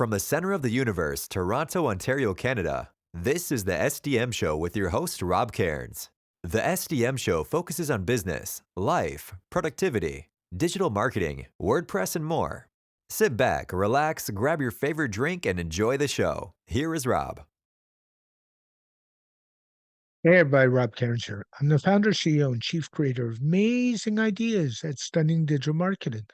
From the center of the universe, Toronto, Ontario, Canada, this is the SDM Show with your host, Rob Cairns. The SDM Show focuses on business, life, productivity, digital marketing, WordPress, and more. Sit back, relax, grab your favorite drink, and enjoy the show. Here is Rob. Hey everybody, Rob Cairns here. I'm the founder, CEO, and chief creator of amazing ideas at Stunning Digital Marketing.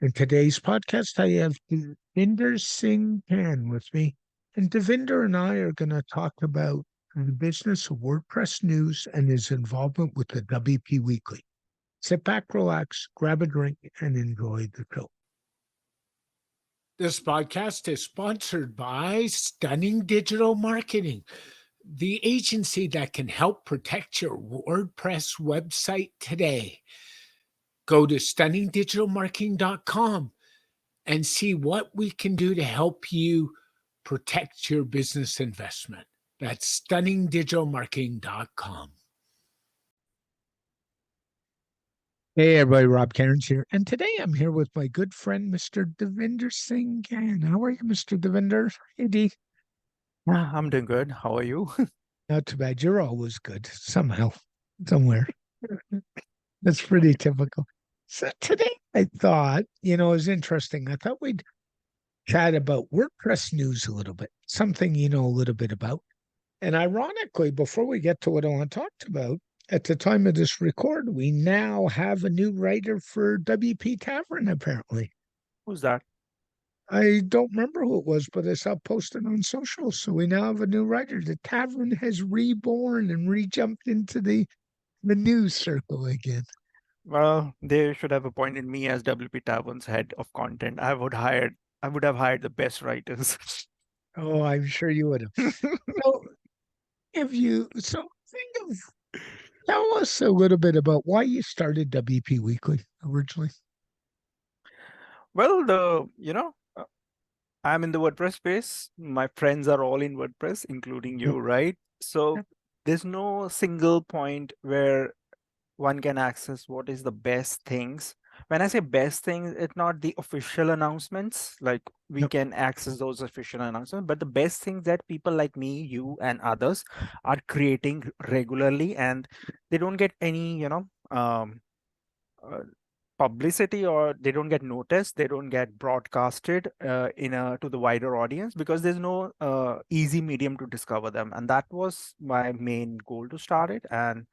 In today's podcast, I have Davinder Singh-Kanith with me. And Davinder and I are going to talk about the business of WordPress news and his involvement with the WP Weekly. Sit back, relax, grab a drink, and enjoy the show. This podcast is sponsored by Stunning Digital Marketing, the agency that can help protect your WordPress website today. Go to stunningdigitalmarketing.com and see what we can do to help you protect your business investment. That's stunningdigitalmarketing.com. Hey everybody, Rob Cairns here. And today I'm here with my good friend, Mr. Davinder Singh-Kanith. How are you, Mr. Davinder? Hey, D. I'm doing good. How are you? Not too bad. You're always good, somehow, somewhere. That's pretty typical. So today I thought, it was interesting. I thought we'd chat about WordPress news a little bit, something you know a little bit about. And ironically, before we get to what I want to talk about, at the time of this record, we now have a new writer for WP Tavern, apparently. Who's that? I don't remember who it was, but I saw posted on social. So we now have a new writer. The Tavern has reborn and re-jumped into the news circle again. Well, they should have appointed me as WP Tavern's head of content. I would have hired the best writers. Oh, I'm sure you would have. Tell us a little bit about why you started WP Weekly originally. Well, I'm in the WordPress space. My friends are all in WordPress, including you, right? So there's no single point where one can access what is the best things. When I say best things, it's not the official announcements, like we can access those official announcements, but the best things that people like me, you, and others are creating regularly, and they don't get any, publicity, or they don't get noticed, they don't get broadcasted to the wider audience, because there's no easy medium to discover them. And that was my main goal to start it, and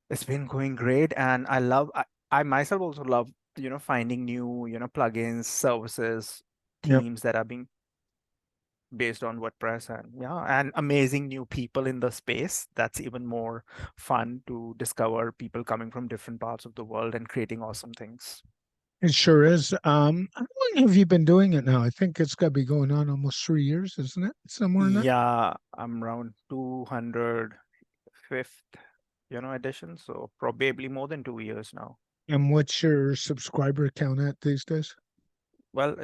it's been going great. And I myself also love finding new plugins, services, themes that are being based on WordPress, and amazing new people in the space. That's even more fun to discover, people coming from different parts of the world and creating awesome things. It sure is. How long have you been doing it now? I think it's got to be going on almost 3 years, isn't it? Somewhere in there? Yeah, I'm around 205th, edition, so probably more than 2 years now. And what's your subscriber count at these days? Well,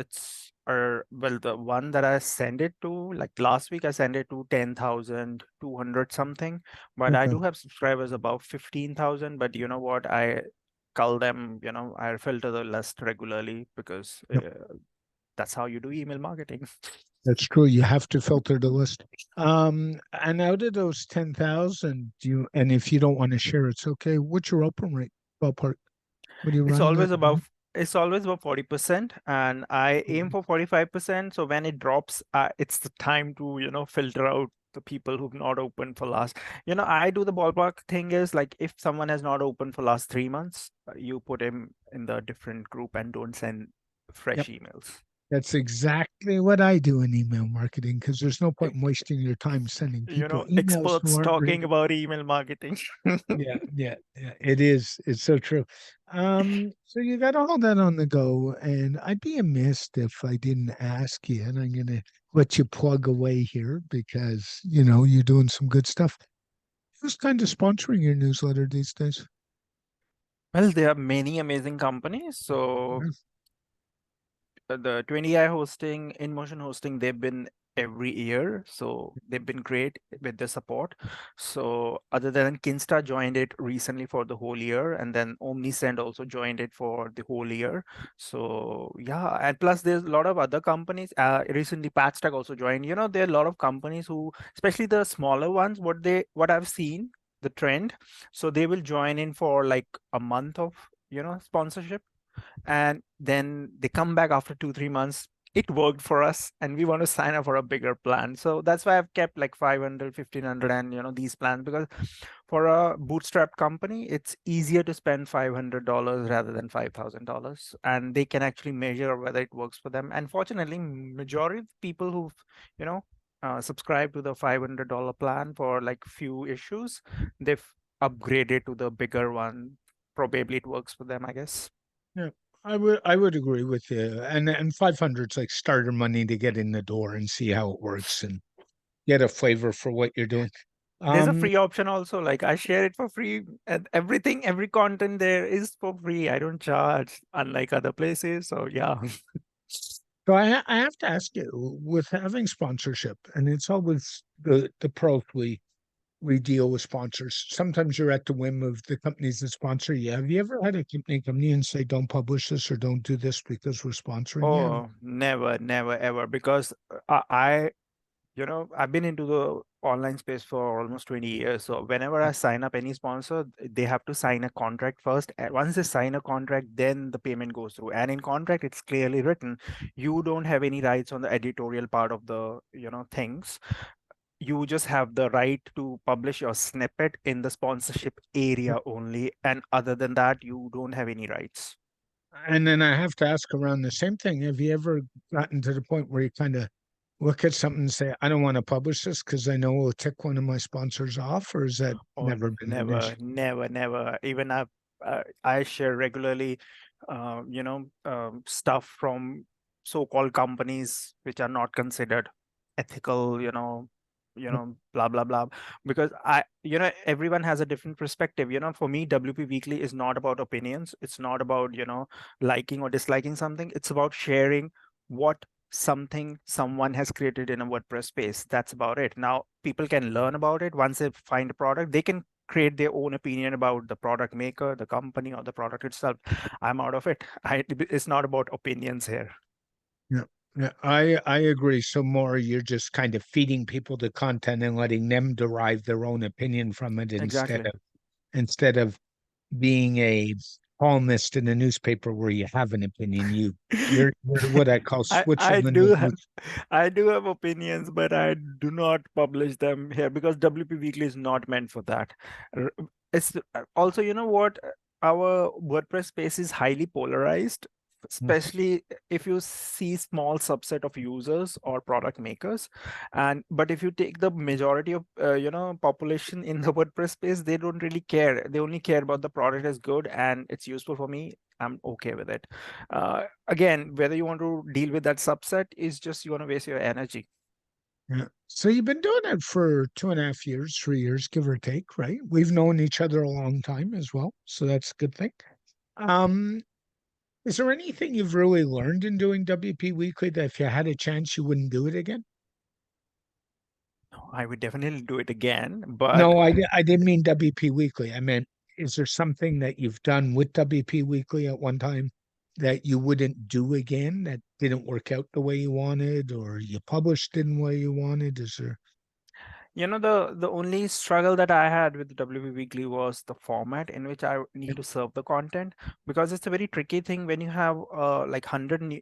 the one that I sent it to, like last week, I sent it to 10,200 something, but I do have subscribers about 15,000. But you know what? I cull them, I filter the list regularly, because that's how you do email marketing. That's true. You have to filter the list. And out of those 10,000, and if you don't want to share, it's okay. What's your open rate, ballpark? What are you It's running always at? about 40%, and I aim for 45%. So when it drops, it's the time to filter out the people who've not opened for last. I do the ballpark thing is, like, if someone has not opened for last 3 months, you put him in the different group and don't send fresh emails. That's exactly what I do in email marketing, because there's no point in wasting your time sending people emails. Experts talking about email marketing. Yeah. It is. It's so true. So you got all that on the go, and I'd be amiss if I didn't ask you, and I'm going to let you plug away here, because, you're doing some good stuff. Who's kind of sponsoring your newsletter these days? Well, there are many amazing companies. So the 20i hosting, InMotion hosting, they've been every year. So they've been great with the support. So other than Kinsta joined it recently for the whole year, and then Omnisend also joined it for the whole year. So yeah, and plus there's a lot of other companies. Recently Patchstack also joined. There are a lot of companies who, especially the smaller ones, what I've seen the trend. So they will join in for like a month of sponsorship, and then they come back after 2 3 months. It worked for us and we want to sign up for a bigger plan. So that's why I've kept like 500, 1500, and these plans, because for a bootstrap company it's easier to spend $500 rather than $5,000, and they can actually measure whether it works for them. And fortunately, majority of people who've you know subscribe to the $500 plan for like few issues, they've upgraded to the bigger one. Probably it works for them, I guess. Yeah, I would agree with you. And 500's like starter money to get in the door and see how it works and get a flavor for what you're doing. There's a Um, free option also. Like I share it for free, and everything, every content there is for free. I don't charge, unlike other places. So yeah. so I have to ask you, with having sponsorship, and it's always the pros we deal with sponsors. Sometimes you're at the whim of the companies that sponsor you. Have you ever had a company come to you and say, "Don't publish this" or "Don't do this because we're sponsoring you"? Oh, never, never, ever. Because I've been into the online space for almost 20 years. So whenever I sign up any sponsor, they have to sign a contract first. And once they sign a contract, then the payment goes through. And in contract, it's clearly written, you don't have any rights on the editorial part of the, things. You just have the right to publish your snippet in the sponsorship area only. And other than that, you don't have any rights. And then I have to ask around the same thing. Have you ever gotten to the point where you kind of look at something and say, "I don't want to publish this because I know it'll tick one of my sponsors off," or has that Oh, never been an never, issue? never, never. Even I share regularly, stuff from so-called companies which are not considered ethical, blah blah blah. Because everyone has a different perspective. For me, WP Weekly is not about opinions. It's not about liking or disliking something. It's about sharing what something someone has created in a WordPress space. That's about it. Now, people can learn about it. Once they find a product, they can create their own opinion about the product maker, the company, or the product itself. I'm out of it. It's not about opinions here. Yeah. Yeah, I agree. So more you're just kind of feeding people the content and letting them derive their own opinion from it Exactly. instead of being a columnist in a newspaper where you have an opinion. You're what I call I I Switzerland do of have I do have opinions, but I do not publish them here because WP Weekly is not meant for that. R- It's also, you know what, our WordPress space is highly polarized, especially if you see small subset of users or product makers. And but if you take the majority of population in the WordPress space, they don't really care. They only care about the product is good and it's useful for me. I'm okay with it. Again, whether you want to deal with that subset is just you want to waste your energy. Yeah. So you've been doing it for 2.5 years, 3 years, give or take, right? We've known each other a long time as well, so that's a good thing. Um, is there anything you've really learned in doing WP Weekly that if you had a chance you wouldn't do it again? I would definitely do it again, but No, I didn't mean WP Weekly. I meant, is there something that you've done with WP Weekly at one time that you wouldn't do again that didn't work out the way you wanted, or you published in the way you wanted? Is there? the only struggle that I had with the WP Weekly was the format in which I need to serve the content, because it's a very tricky thing when you have like 100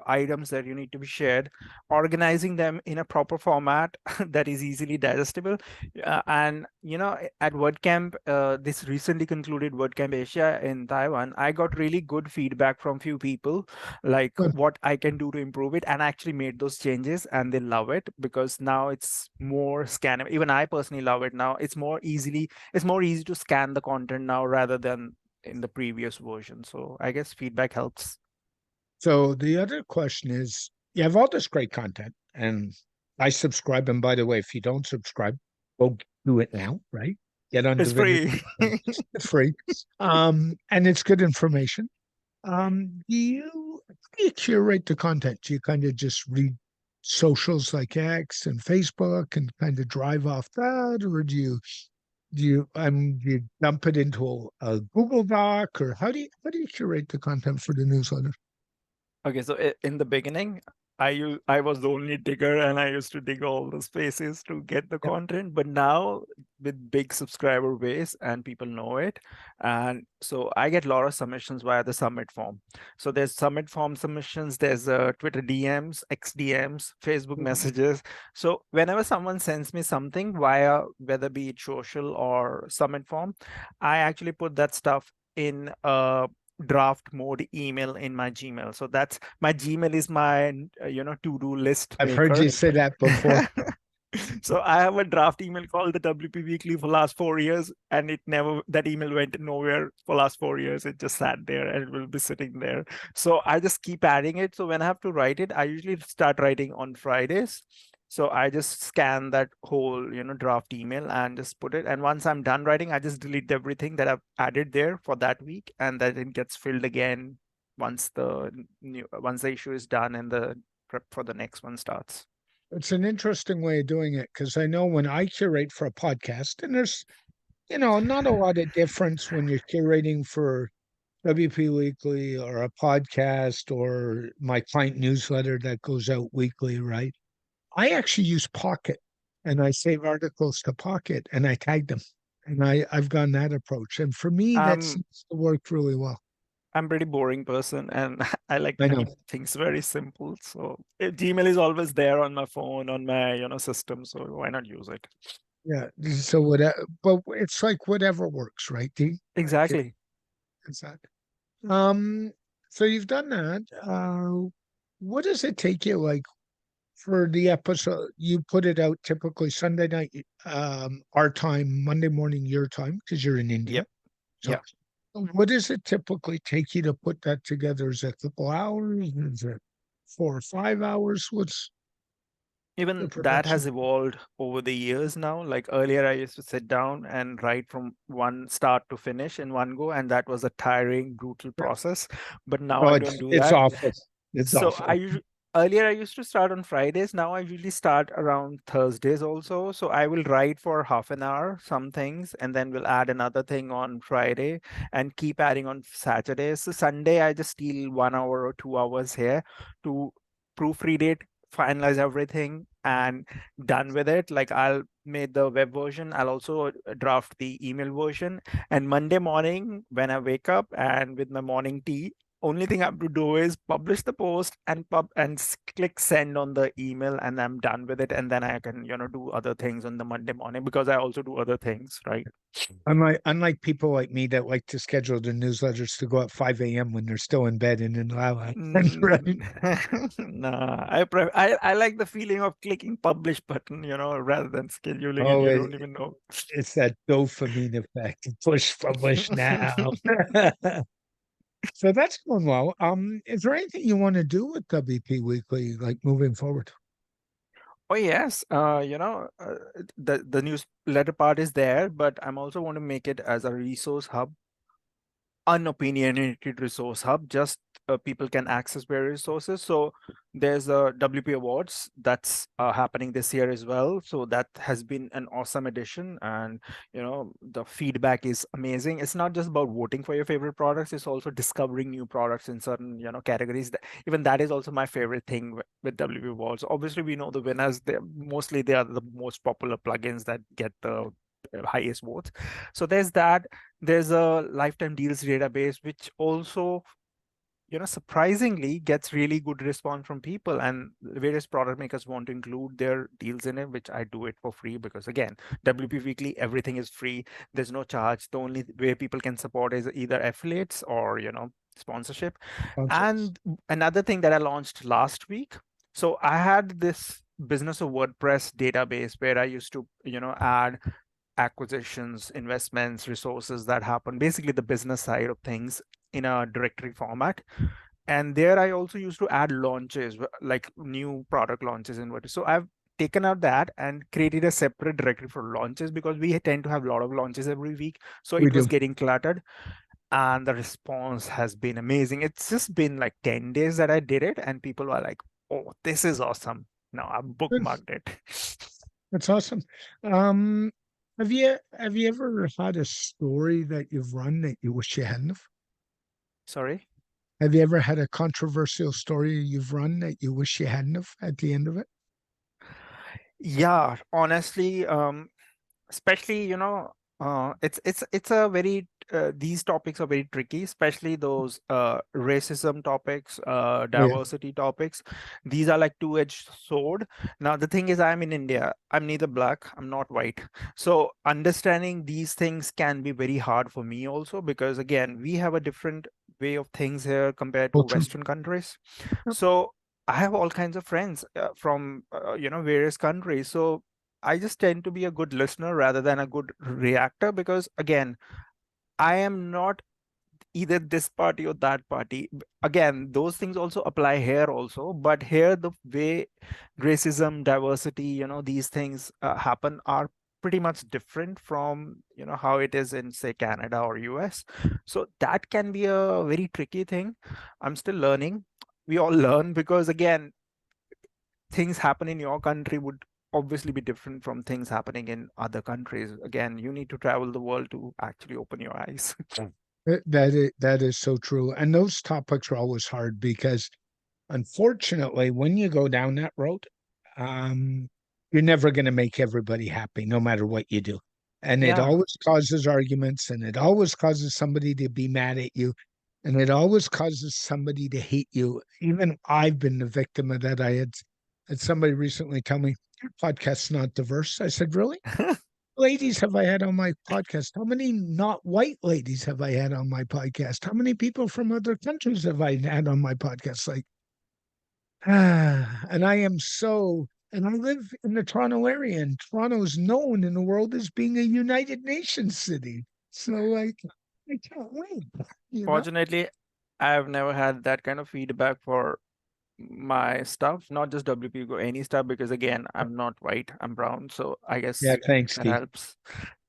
items that you need to be shared. Organizing them in a proper format that is easily digestible. And at WordCamp, this recently concluded WordCamp Asia in Taiwan, I got really good feedback from few people, like Good. what I can do to improve it, and I actually made those changes and they love it because now it's more scannable. Even I personally love it now. It's more easy to scan the content now rather than in the previous version. So I guess feedback helps. So the other question is, you have all this great content, and I subscribe. And by the way, if you don't subscribe, go do it now, right? Get on It's Davinder. free. It's free. And it's good Do you curate the content? Do you kind of just read? socials like X and Facebook and kind of drive off that, or do you dump it into a Google Doc, or how do you curate the content for the newsletter? Okay, so in the beginning, I was the only digger and I used to dig all the spaces to get the Yeah. content. But now with big subscriber base and people know it, and so I get a lot of submissions via the submit form. So there's submit form submissions, there's Twitter DMs, X DMs, Facebook messages. So whenever someone sends me something via whether be it social or submit form, I actually put that stuff in draft mode email in my Gmail. So that's my Gmail is my to-do list I've heard maker. you say that before. So I have a draft email called the WP Weekly for last 4 years, and that email went nowhere for last 4 years. It just sat there and it will be sitting there. So I just keep adding it. So when I have to write it, I usually start writing on Fridays. So I just scan that whole, draft email and just put it. And once I'm done writing, I just delete everything that I've added there for that week, and then it gets filled again once the issue is done and the prep for the next one starts. It's an interesting way of doing it because I know when I curate for a podcast, and there's, not a lot of difference when you're curating for WP Weekly or a podcast or my client newsletter that goes out weekly, right? I actually use Pocket and I save articles to Pocket and I tag them. And I've gone that approach. And for me, that Um, seems to work really well. I'm pretty boring person and I like to I know. keep things very simple. So Gmail is always there on my phone, on my, system. So why not use it? Yeah. So whatever, but it's like whatever works, right? Exactly. Exactly. Um, so you've done that. What does it take you like for the episode? You put it out typically Sunday night, our time, Monday morning, your time, because you're in India. Yep. So Yeah. what does it typically take you to put that together? Is it a couple hours? Is it 4 or 5 hours? What's the Even that production? has evolved over the years now. Like earlier, I used to sit down and write from one start to finish in one go, and that was a tiring, brutal process. But now Oh, I it's don't do it's that. awful. It's So awful. earlier I used to start on Fridays. Now I usually start around Thursdays also. So I will write for half an hour, some things, and then we'll add another thing on Friday and keep adding on Saturdays. So Sunday I just steal 1 hour or 2 hours here to proofread it, finalize everything, and done with it. Like I'll make the web version. I'll also draft the email version. And Monday morning when I wake up and with my morning tea, only thing I have to do is publish the post and click send on the email, and I'm done with it. And then I can, do other things on the Monday morning because I also do other things, right? Unlike people like me that like to schedule their newsletters to go at 5 a.m. when they're still in bed and in Lala. Right. Nah, I like the feeling of clicking publish button, rather than scheduling it. Oh, You don't even know. it's that dopamine effect. Push publish now. So that's going well. Is there anything you want to do with WP Weekly, like moving forward? Oh yes, the newsletter part is there, but I'm also want to make it as a resource hub, unopinionated resource hub. Just people can access various resources. So there's a WP Awards that's happening this year as well. So that has been an awesome addition, and the feedback is amazing. It's not just about voting for your favorite products; it's also discovering new products in certain categories. Even that is also my favorite thing with WP Awards. Obviously, we know the winners. They are the most popular plugins that get the highest votes. So there's that. There's a lifetime deals database, which also, surprisingly gets really good response from people, and various product makers want to include their deals in it, which I do it for free because again, WP Weekly, everything is free. There's no charge. The only way people can support is either affiliates or, sponsorship. Sponsors. And another thing that I launched last week. So I had this business of WordPress database where I used to, add acquisitions, investments, resources that happen, basically the business side of things in a directory format. And there I also used to add launches, like new product launches in WordPress. So I've taken out that and created a separate directory for launches because we tend to have a lot of launches every week. So We it was do. getting cluttered, and the response has been amazing. It's just been like 10 days that I did it, and people are like, oh, this is awesome. No, I've Good. bookmarked it. That's awesome. Um, have you ever had a story that you've run that you wish you hadn't have? Sorry. Have you ever had a controversial story you've run that you wish you hadn't have at the end of it? Yeah, honestly, especially, it's a very these topics are very tricky, especially those racism topics, Oh yeah, diversity topics. These are like two-edged sword. Now the thing is, I'm in India. I'm neither black, I'm not white. So understanding these things can be very hard for me also, because again, we have a different way of things here compared to culture. Western countries. Yep. So I have all kinds of friends from various countries. So I just tend to be a good listener rather than a good reactor, because again, I am not either this party or that party. Again, those things also apply here also, but here the way racism, diversity, these things happen are pretty much different from, how it is in, say, Canada or US. So that can be a very tricky thing. I'm still learning. We all learn, because again, things happen in your country would obviously be different from things happening in other countries. Again, you need to travel the world to actually open your eyes. That is so true. And those topics are always hard because unfortunately, when you go down that road, um, you're never going to make everybody happy, no matter what you do. And it Yeah. always causes arguments, and it always causes somebody to be mad at you, and it always causes somebody to hate you. Even I've been the victim of that. I had somebody recently tell me, your podcast's not diverse. I said, really? Ladies have I had on my podcast? How many not white ladies have I had on my podcast? How many people from other countries have I had on my podcast? Like, and I am so, and I live in the Toronto area, and Toronto is known in the world as being a United Nations city. So, like, I can't wait, you know? Fortunately, I've never had that kind of feedback for my stuff, not just WP Go, any stuff, because again, I'm not white, I'm brown. So I Yeah, guess thanks, that Steve. helps.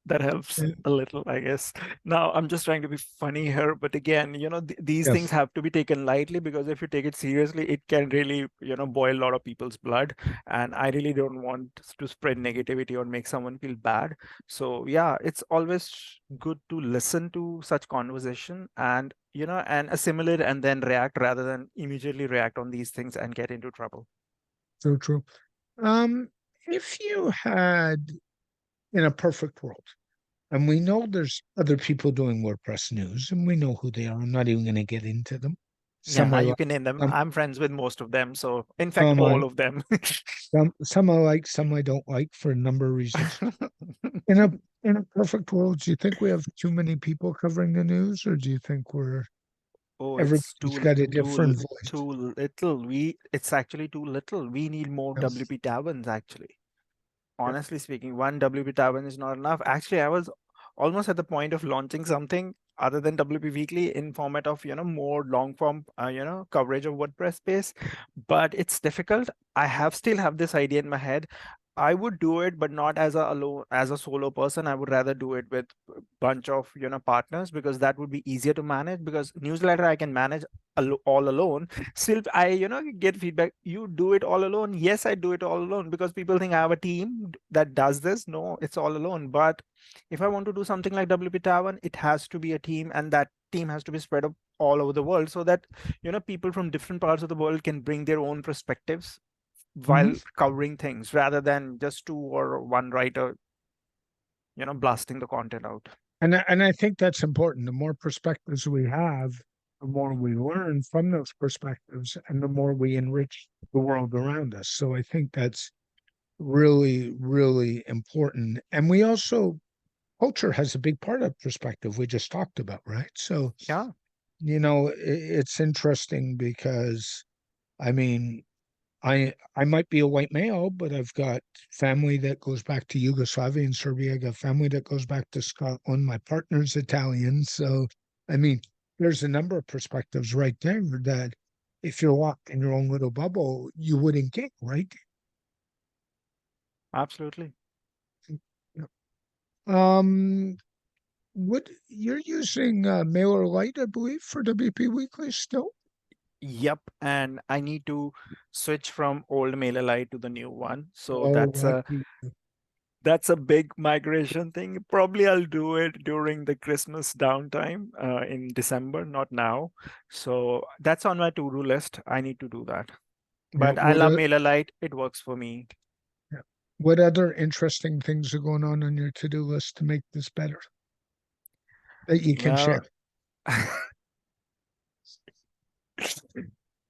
That helps a little, I guess. Now, I'm just trying to be funny here, but again, these things Yes, have to be taken lightly, because if you take it seriously, it can really, boil a lot of people's blood. And I really don't want to spread negativity or make someone feel bad. So yeah, it's always good to listen to such conversation and, and assimilate and then react, rather than immediately react on these things and get into trouble. so true. Um, if you had in a perfect world, and we know there's other people doing WordPress news, and we know who they are. I'm not even going to get into them. Some Yeah, I you like, can name them. some, I'm friends with most of them. So in fact, some I, all of them. some I like, some I don't like for a number of reasons. In a perfect world, do you think we have too many people covering the news, or do you think Oh, it's everybody's got a different voice? too little. It's actually too little. We need more Yeah, WP Taverns, actually. yeah. Honestly speaking, one WP Tavern is not enough. Actually, I was almost at the point of launching something other than WP Weekly in format of, more long form, coverage of WordPress space, but it's difficult. I still have this idea in my head. I would do it, but not as a alone, as a solo person. I would rather do it with a bunch of, partners, because that would be easier to manage. Because newsletter I can manage all alone. Still, I, get feedback. You do it all alone. Yes, I do it all alone, because people think I have a team that does this. No, it's all alone. But if I want to do something like WP Tavern, it has to be a team, and that team has to be spread up all over the world, so that, people from different parts of the world can bring their own perspectives Mhm. while covering things, rather than just two or one writer, blasting the content out. And I think that's important. The more perspectives we have, the more we learn from those perspectives, and the more we enrich the world around us. So I think that's really, really important. And we also culture has a big part of perspective we just talked about, right? So, Yeah, it's interesting because I mean, I might be a white male, but I've got family that goes back to Yugoslavia and Serbia. I got family that goes back to Scotland. My partner's Italian. So, I mean, there's a number of perspectives right there that if you're locked in your own little bubble, you wouldn't get, right? absolutely. Yeah. Um, you're using MailerLite, I believe, for WP Weekly still? Yep, and I need to switch from old MailerLite to the new one. So Oh, lucky. that's a big migration thing. Probably I'll do it during the Christmas downtime in December, not now. So that's on my to-do list. I need to do that. Yeah. But I love MailerLite. It works for me. Yeah. What other interesting things are going on your to-do list to make this better that you can share?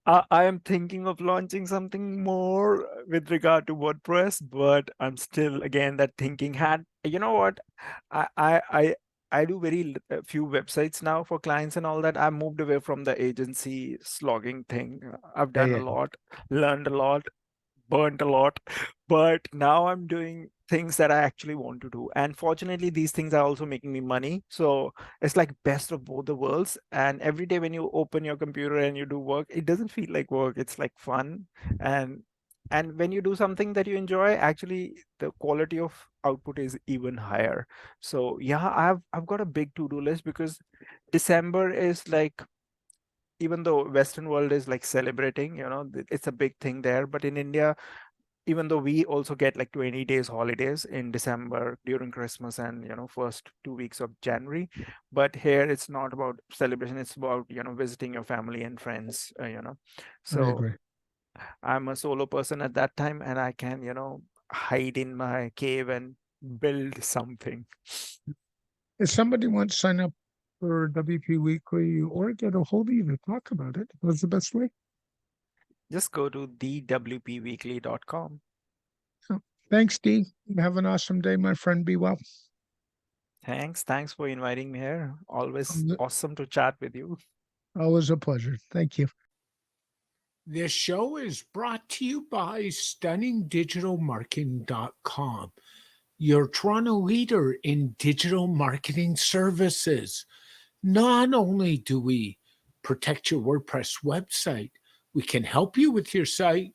Well, I am thinking of launching something more with regard to WordPress, but I'm still again that thinking hat. You know what? I I I I do few websites now for clients and all that. I moved away from the agency slogging thing. I've Yeah, done a yeah. lot, learned a lot, burnt a lot, but now I'm doing things that I actually want to do. And fortunately, these things are also making me money. So it's like best of both the worlds. And every day when you open your computer and you do work, it doesn't feel like work. It's like fun. And and when you do something that you enjoy, actually the quality of output is even higher. So yeah, I've got a big to-do list because December is like, even though Western world is like celebrating, it's a big thing there. But in India, even though we also get like 20 days holidays in December during Christmas and first 2 weeks of January, but here it's not about celebration, it's about visiting your family and friends. I So agree. I'm a solo person at that time, and I can hide in my cave and build something. If somebody wants to sign up for WP Weekly or get a hold of you to talk about it, what's the best way? Just go to thewpweekly.com. So, thanks, Dee. Have an awesome day, my friend. Be well. Thanks for inviting me here. Always Always awesome to chat with you. always a pleasure. Thank you. This show is brought to you by StunningDigitalMarketing.com, your Toronto leader in digital marketing services. Not only do we protect your WordPress website, we can help you with your site,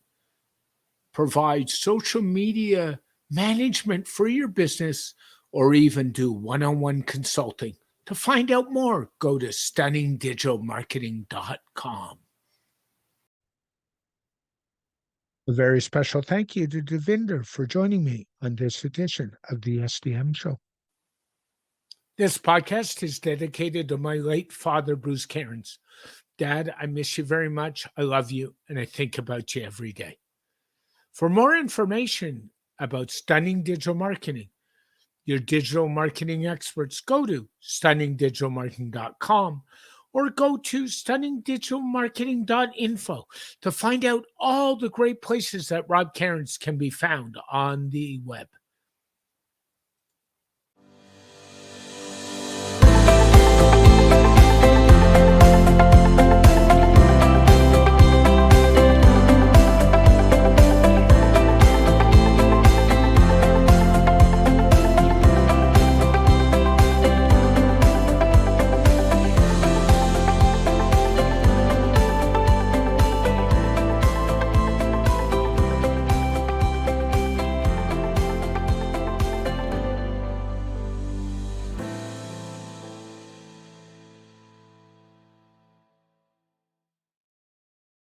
provide social media management for your business, or even do one-on-one consulting. To find out more, go to StunningDigitalMarketing.com. A very special thank you to Davinder for joining me on this edition of the SDM Show. This podcast is dedicated to my late father, Bruce Cairns. Dad, I miss you very much. I love you, and I think about you every day. For more information about Stunning Digital Marketing, your digital marketing experts, go to stunningdigitalmarketing.com or go to stunningdigitalmarketing.info to find out all the great places that Rob Cairns can be found on the web.